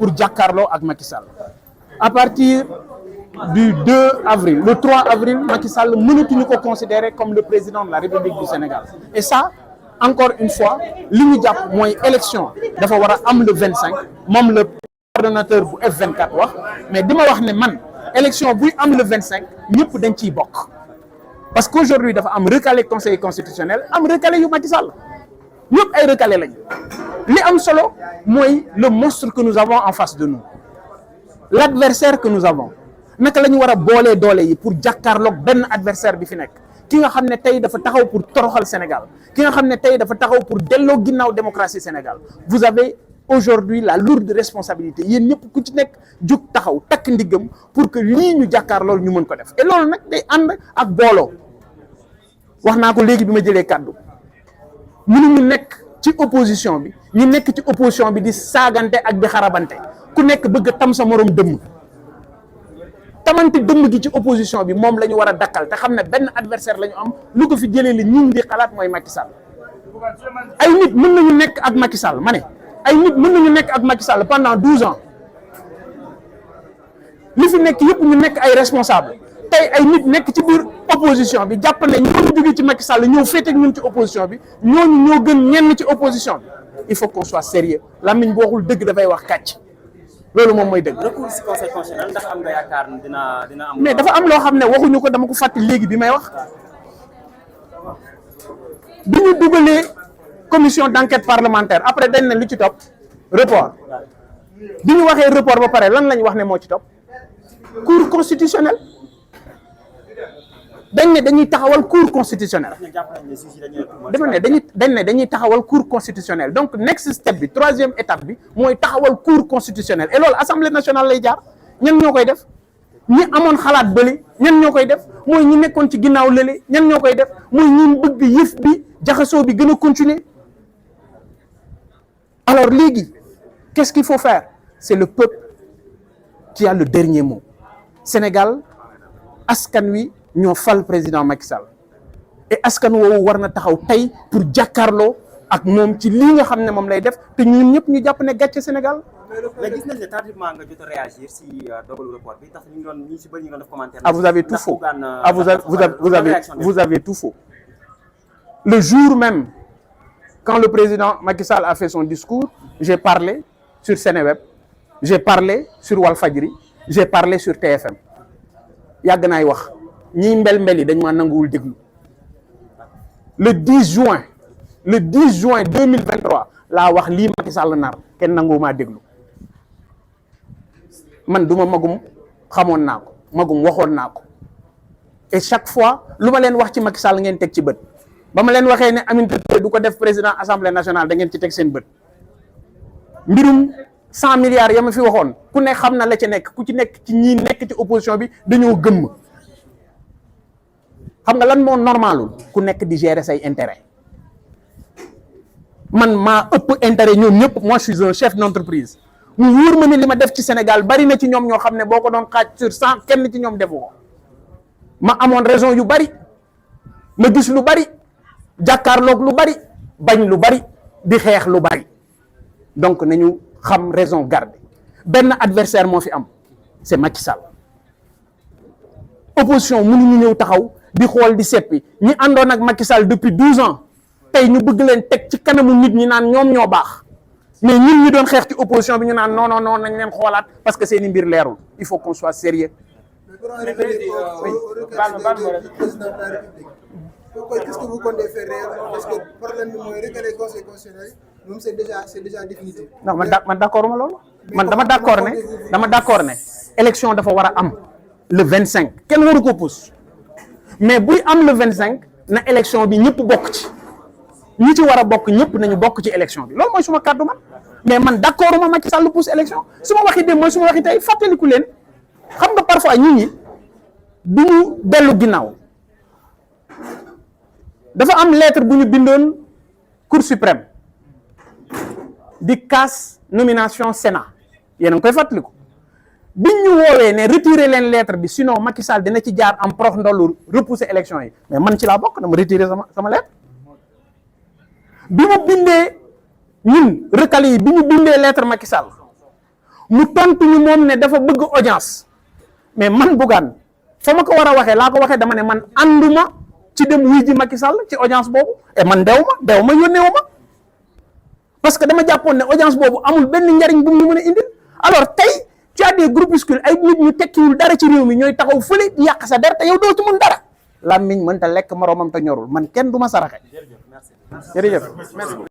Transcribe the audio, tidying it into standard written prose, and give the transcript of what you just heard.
pour jàkkaarloo ak Macky Sall à partir du 2 avril le 3 avril Macky Sall mënatuñu ko considérer comme le président de la République du Sénégal et ça encore une fois li ñu jàpp mooy élection dafa war a am le 25 moom le coordonnateur bu F24 wax mais dima wax ne man élection buy am le 25 ñëpp dañ ciy bokk parce qu'aujourd'hui dafa am recalé conseil constitutionnel am recalé yu Macky Sall ñëpp ay recalé lañ li am solo mooy le monstre que nous avons en face de nous l'adversaire que nous avons naka la ñu war a boolee doole yi pour jàkkaarloog benn adversaire bi fi nekk ki nga xam ne tey dafa taxaw pour toroxal Sénégal ki nga xam ne tey dafa taxaw pour delloo ginnaaw démocratie Sénégal vous avez aujourd'hui la lourde responsabilité yéen ñëpp ku ci nekk jug taxaw takk ndiggam pour que lii ñu jàkkaar loolu ñu mën ko def et loolu nag day ànd ak booloo wax naa ko léegi bi ma jëlee kàddu mënuñu nekk ci opposition bi ñu nekk ci opposition bi di saagante ak di xarabante ku nekk bëgg a tam sa morom dëmm tamante dëmm gi ci opposition bi moom la ñu war a dakkal te xam ne benn adversaire la ñu am lu ko fi jëlee li ñu ngi di xalaat mooy Macky Sall ay nit mën nañu nekk ak Macky Sall ma ne ay nit mën nañu nekk ak Macky Sall pendant 12 ans li fi nekk yëpp ñu nekk ay responsable tey ay nit nekk ci biir opposition bi jàpp ne ñoo jóge ci Macky Sall ñëw féete ak ñun ci opposition bi ñooñu ñoo gën ñenn ci opposition bi il faut qu'on soit sérieux làmmiñ bu waxul dëgg dafay wax kàcc loolu moom mooy dëgg. recours ci conseil constitutionnel ndax am nga yaakaar ne dina am. mais dafa am loo xam ne waxuñu ko dama ko fàttali léegi bi may wax bi ñu dugalee commission d'enquête parlementaire après dañ ne lu ci topp report bi ñu waxee report ba pare lan lañ wax ne moo ci topp cour constitutionnel dañ ne dañuy taxawal cour constitutionnel dama ne dañuy taxawal cour constitutionnel donc next step bi troisième étape bi mooy taxawal cour constitutionnel et loolu assemblée nationale lay jaar ñan ñoo koy def ñi amoon xalaat bële ñan ñoo koy def mooy ñi nekkoon ci ginnaaw lële ñan ñoo koy def mooy ñi bëgg yëf bi jaxasoo bi gën a continuer alors léegi qu'est-ce qu'il faut faire c'est le peuple qui a le dernier mot Sénégal askan wi ñoo fal président Macky Sall et askan woowu war na taxaw tey pour jàkkaarloo ak moom ci lii nga xam ne moom lay def te ñun ñëpp ñu jàpp ne gàcce Sénégal. mais gis nañ ne tardivement nga jot a réagir si dogalu report bi tax ñu doon si bëri ñu doon def commentaire. ah vous avez tout faux vous avez tout faux. Le jour même quand le président Macky Sall a fait son discours j'ai parlé sur Seneweb j'ai parlé sur Walfadjri j'ai parlé sur TFM yàgg naay wax. ñiy mbel yi dañ maa nanguwul déglu le 10 juin 2023 laa wax lii Macky Sall nar kenn nanguwumaa déglu man duma magum xamoon naa ko magum waxoon naa ko et chaque fois lu ma leen wax ci Macky Sall ngeen teg ci bët ba ma leen waxee ne Aminata Touré du ko def président assemblée nationale da ngeen ci teg seen bët mbirum 100 milliards ya ma fi waxoon ku ne xam na la ci nekk ku ci nekk ci ñi nekk ci opposition bi dañoo gëmm xam nga lan moo normalul ku nekk di gérer say intérêt man maa ëpp intérêt ñoom ñëpp moi je suis un chef d'entreprise mu wóor ma ne li ma def ci Sénégal bari na ci ñoom ñoo xam ne boo ko doon xaaj sur 100 kenn ci ñoom defu ko ma amoon raison yu bari ma gis lu bari jàkkaarloog lu bari bañ lu bari di xeex lu bari donc nañu xam raison garder benn adversaire moo fi am c'est Macky Sall opposition mënuñu ñëw taxaw di xool di seppi ñi àndoon ak Macky Sall depuis 12 ans tey ñu bëgg leen teg ci kanamu nit ñi naan ñoom ñoo baax mais ñun ñu doon xeex ci opposition bi ñu naan non nañ leen xoolaat parce que seeni mbir leerul il faut qu'on soit sérieux. Qu'est-ce que vous comptez faire réellement? Parce que le problème bi mooy rek les conseils constitutionnels moom c'est déjà définitif. non man d'accord ma loolu man dama d'accord ne élection dafa war a am le 25 kenn waru ko pousse mais buy am le 25 na élection bi ñëpp bokk ci ñi ci war a bokk ñëpp nañu bokk ci élection bi loolu mooy suma kàddu man mais man d'accord ma Macky Sall pousse élection su ma waxi dem mooy su ma waxi tey fàttaliku leen xam nga parfois nit ñi du ñu dellu ginnaaw dafa am lettre bu ñu bindoon Cour suprême di casse nomination Sénat yéen a ngi koy fàttaliku biñ ñu woowee ne retirer leen lettre bi sinon Macky Sall dina ci jaar am prox ndollu repousser élection yi mais man ci laa bokk dama retirer sama lettre bi mu bindee ñun recalé yi bi ñu bindee lettre Macky Sall mu tontu ñu moom ne dafa bëgg audience mais man Bougane fa ma ko war a waxee laa ko waxee dama ne man ànduma ci dem wuy ji Macky Sall ci audience boobu et man dew ma yónneewu ma parce que dama jàppoon ne audience boobu amul benn njariñ bu mu mën a indil alors tey tu as des groupuscules ay nit ñu tekkiwul dara ci réew mi ñooy taxaw fële di yàq sa der te yow doo ci mun dara làmmiñ mënta lekk moroomam te ñorul man kenn du ma saraxe jërëjëf